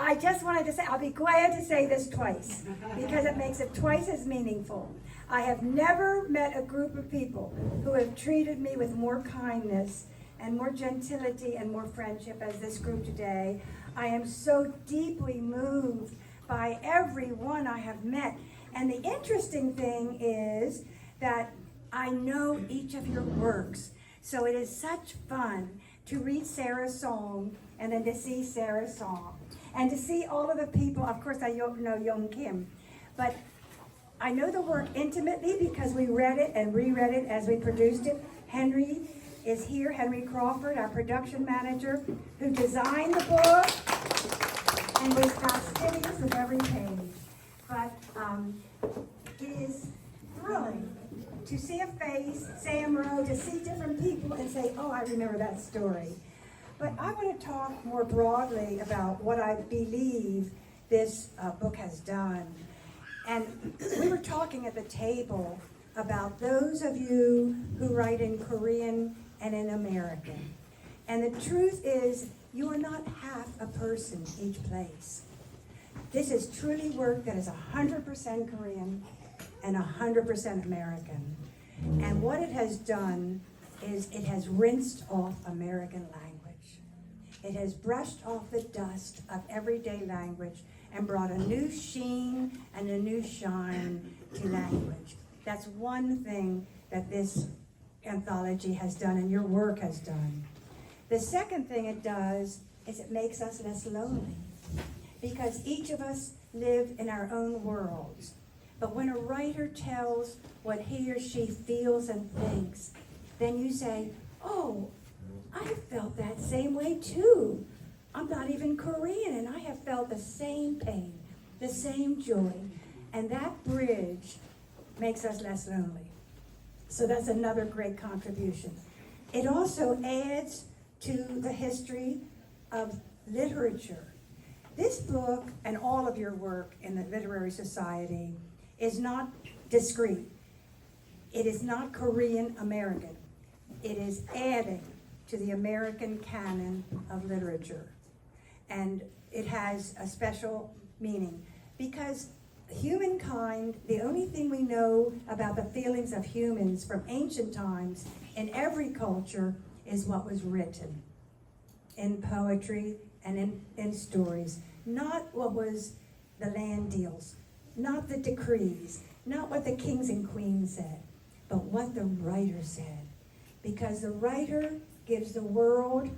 I just wanted to say, I'll be glad to say this twice, because it makes it twice as meaningful. I have never met a group of people who have treated me with more kindness and more gentility and more friendship as this group today. I am so deeply moved by everyone I have met. And the interesting thing is that I know each of your works. So it is such fun to read Sarah's song and then to see Sarah's song. And to see all of the people, of course I know Young Kim, but I know the work intimately because we read it and reread it as we produced it. Henry is here, Henry Crawford, our production manager, who designed the book and was fastidious with every page. But it is thrilling to see a face, Sam Rowe, to see different people and say, oh, I remember that story. But I want to talk more broadly about what I believe this book has done. And we were talking at the table about those of you who write in Korean and in American. And the truth is, you are not half a person each place. This is truly work that is 100% Korean and 100% American. And what it has done is it has rinsed off American language. It has brushed off the dust of everyday language and brought a new sheen and a new shine to language. That's one thing that this anthology has done and your work has done. The second thing it does is it makes us less lonely, because each of us live in our own worlds. But when a writer tells what he or she feels and thinks, then you say, oh, I have felt that same way too. I'm not even Korean, and I have felt the same pain, the same joy. And that bridge makes us less lonely. So that's another great contribution. It also adds to the history of literature. This book and all of your work in the Literary Society is not discrete. It is not Korean American. It is adding to the American canon of literature. And it has a special meaning because humankind, the only thing we know about the feelings of humans from ancient times in every culture is what was written in poetry and in stories. Not what was the land deals, not the decrees, not what the kings and queens said, but what the writer said. Because the writer gives the world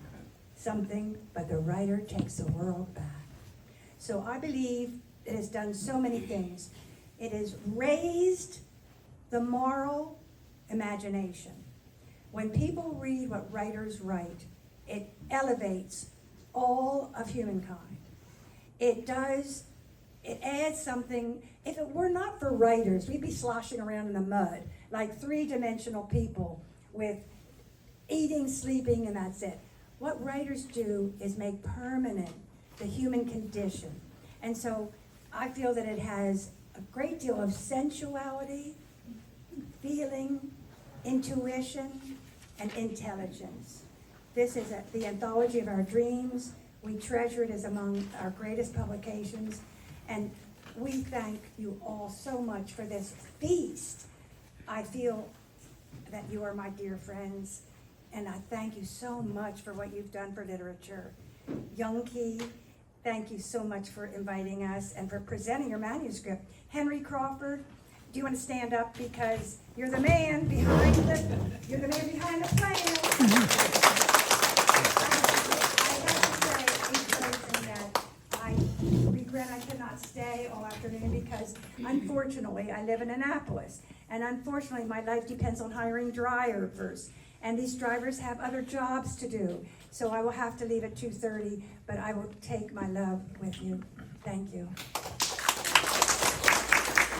something, but the writer takes the world back. So I believe it has done so many things. It has raised the moral imagination. When people read what writers write, it elevates all of humankind. It adds something. If it were not for writers, we'd be sloshing around in the mud like three-dimensional people with eating, sleeping, and that's it. What writers do is make permanent the human condition. And so I feel that it has a great deal of sensuality, feeling, intuition, and intelligence. This is the anthology of our dreams. We treasure it as among our greatest publications. And we thank you all so much for this feast. I feel that you are my dear friends, and I thank you so much for what you've done for literature. Young-Ki, thank you so much for inviting us and for presenting your manuscript. Henry Crawford, do you want to stand up because you're the man behind the plan. I regret I cannot stay all afternoon because unfortunately I live in Annapolis, and unfortunately my life depends on hiring drivers, and these drivers have other jobs to do. So I will have to leave at 2:30, but I will take my love with you. Thank you.